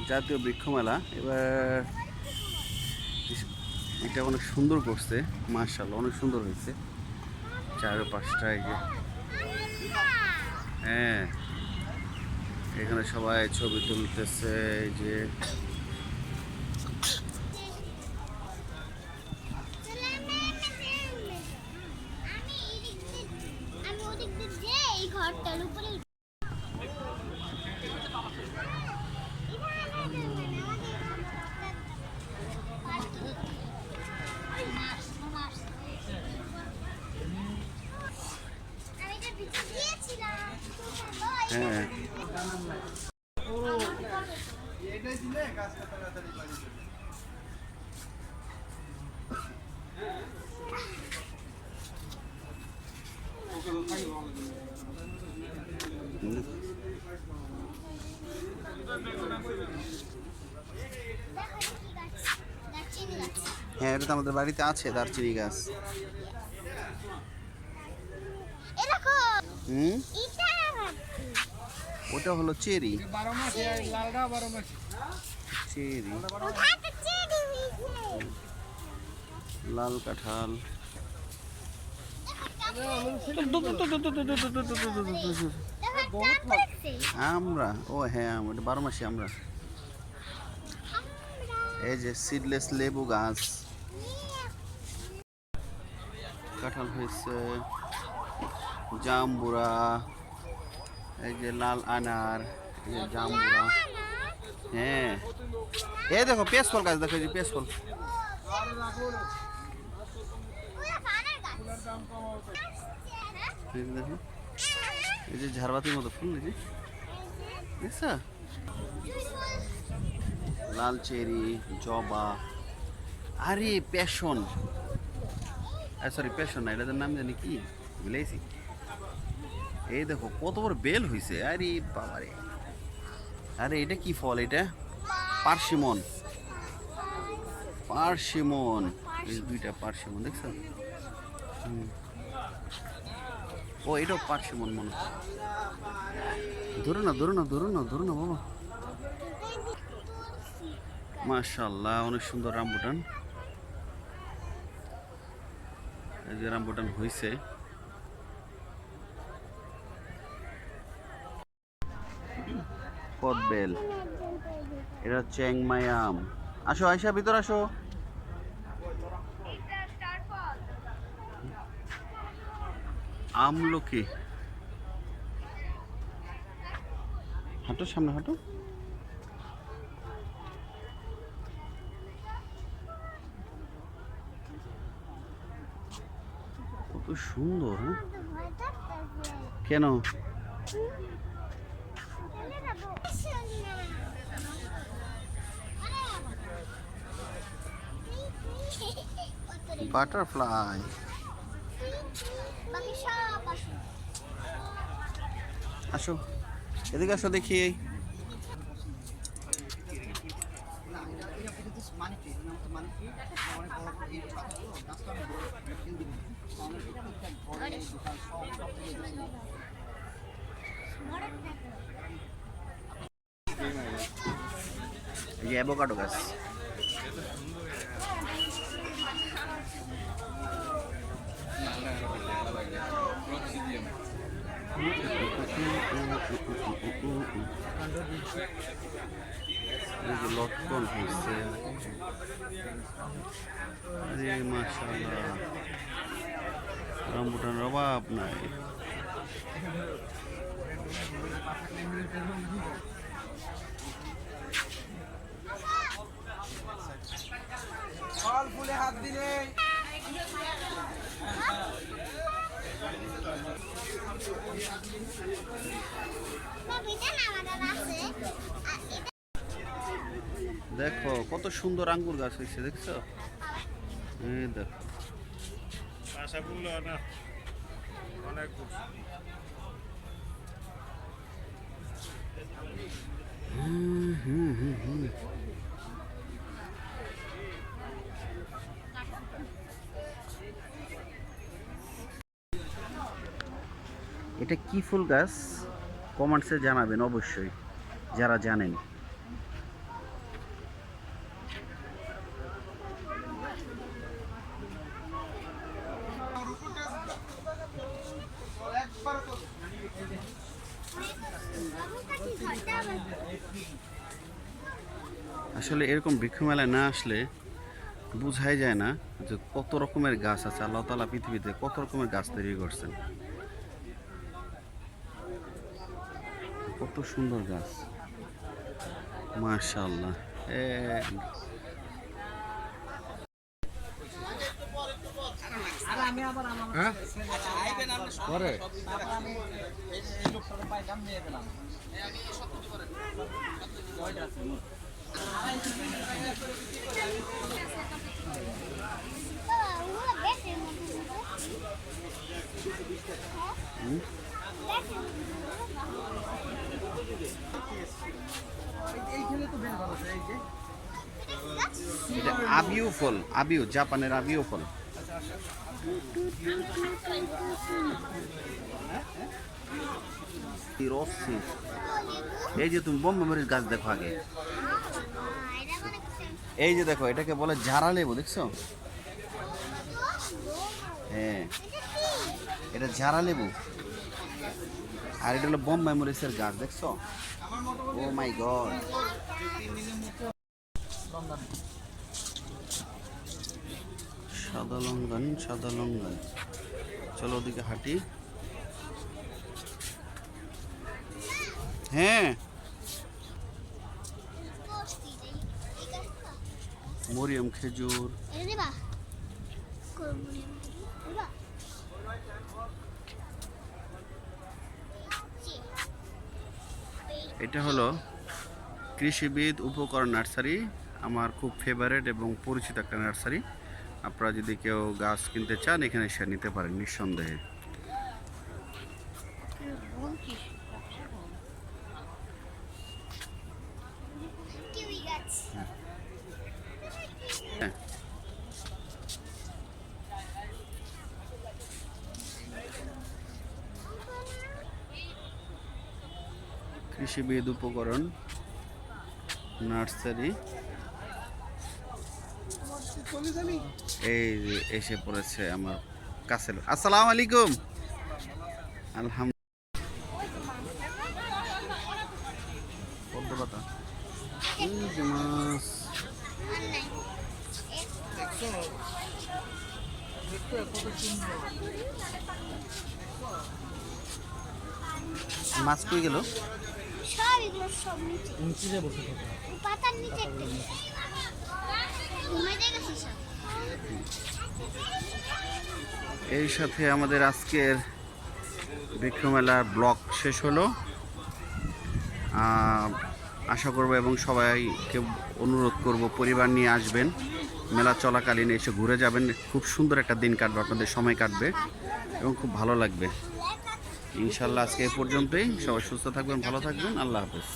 জাতীয় বৃক্ষ মেলা। এবার এটা অনেক সুন্দর করছে, মাশাআল্লাহ অনেক সুন্দর হয়েছে। চারপাশটা এই যে, হ্যাঁ এখানে সবাই ছবি তুলতেছে। এই যে হ্যাঁ হ্যাঁ, এটা তো আমাদের বাড়িতে আছে দারচিনি গাছ। হুম, ওটা হলো চেরি। চেরি, লাল কাঁঠাল। আমরা, ও হ্যাঁ, ওটা 12 মাসি আমরা। এই যে সিডলেস লেবু গাছ, কাঁঠাল হয়েছে, জাম্বুরা, এই যে লাল আনার, এই যে জাম্বুরা। হ্যাঁ, এই দেখো পেঁচফল গাছ, দেখো এই যে পেঁচফল। দেখো এই যে ঝাড়বাতির মতো ফুল, এই যে দেখছো, লাল চেরি, জবা, আরে প্যাশন, সরি প্যাশন না, এটাদের নাম জানি কি ভুলেছি। এই দেখো কত বড় বেল হয়েছে, আরে বাবারে। আরে এটা কি ফল? এটা পার্সিমন। পার্সিমন, এই দুইটা পার্সিমন দেখছো। ও এটাও পার্সিমন মনে হয়। ধরো না, ধরো না, ধরো না, ধরো না বাবা। মাশাআল্লাহ অনেক সুন্দর রামবুটান। এই যে রামবুটান হয়েছে। কদবেল, এটা চ্যাংমাই আম। আসো আয়শা, ভিতর আসো। আমলকি, হাঁটো সামনে হাঁটো। কত সুন্দর। হ্যাঁ কেন? বাটারফ্লাই। আসো এদিকে আসো দেখি। এই যে অ্যাভোকাডো গাছ। লটকন হয়েছে, আরে মাশাআল্লাহ রামবুটানের অভাব নাই। ফল ফুলে হাত দিলে দেখো কত সুন্দর আঙ্গুর গাছ হয়েছে, দেখছো? এই দেখো অনেক। এটা কি ফুল গাছ কমেন্টসে জানাবেন অবশ্যই যারা জানেন। আসলে এরকম বৃক্ষ মেলায় না আসলে বোঝাই যায় না যে কত রকমের গাছ আছে। আল্লাহ তাআলা পৃথিবীতে কত রকমের গাছ তৈরি করছেন, কত সুন্দর গাছ, মাশাআল্লাহ। হ্যাঁ পরে এটা আবিউ ফল, আবিউ, জাপানের আবিউ ফল। রসি, এই যে তুমি বোম্বে মরিচ গাছ দেখো আগে, এই যে দেখো এটাকে বলে ঝাড়া লেবু, দেখছো? হ্যাঁ, এটা ঝাড়া লেবু, আর এটা হলো বোম্বে মরিচের গাছ, দেখছো? ও মাই গড। সাদা লঙ্ঘন, সাদা লঙ্ঘন। চলো ওদিকে হাঁটি। হ্যাঁ, মরিয়ম খেজুর। এটা হলো কৃষিবিদ উপকরণ নার্সারি, আমার খুব ফেভারেট এবং পরিচিত একটা নার্সারি। আপনারা যদি কেউ গাছ কিনতে চান এখানে এসে নিতে পারেন নিঃসন্দেহে। হ্যাঁ, কৃষিবিদ উপকরণ নার্সারি, এই যে এসে পড়েছে আমার কাছে। আসসালামু আলাইকুম। আলহামদুলিল্লাহ। এই যে মাছ, মাছ কই গেল? এই সাথে আমাদের আজকের বৃক্ষ মেলার ব্লগ শেষ হলো। আশা করব এবং সবাইকে অনুরোধ করব পরিবার নিয়ে আসবেন, মেলা চলাকালীন এসে ঘুরে যাবেন। খুব সুন্দর একটা দিন কাটবে, আপনাদের সময় কাটবে এবং খুব ভালো লাগবে ইনশাল্লাহ। আজকে এ পর্যন্তই, সবাই সুস্থ থাকবেন, ভালো থাকবেন, আল্লাহ হাফেজ।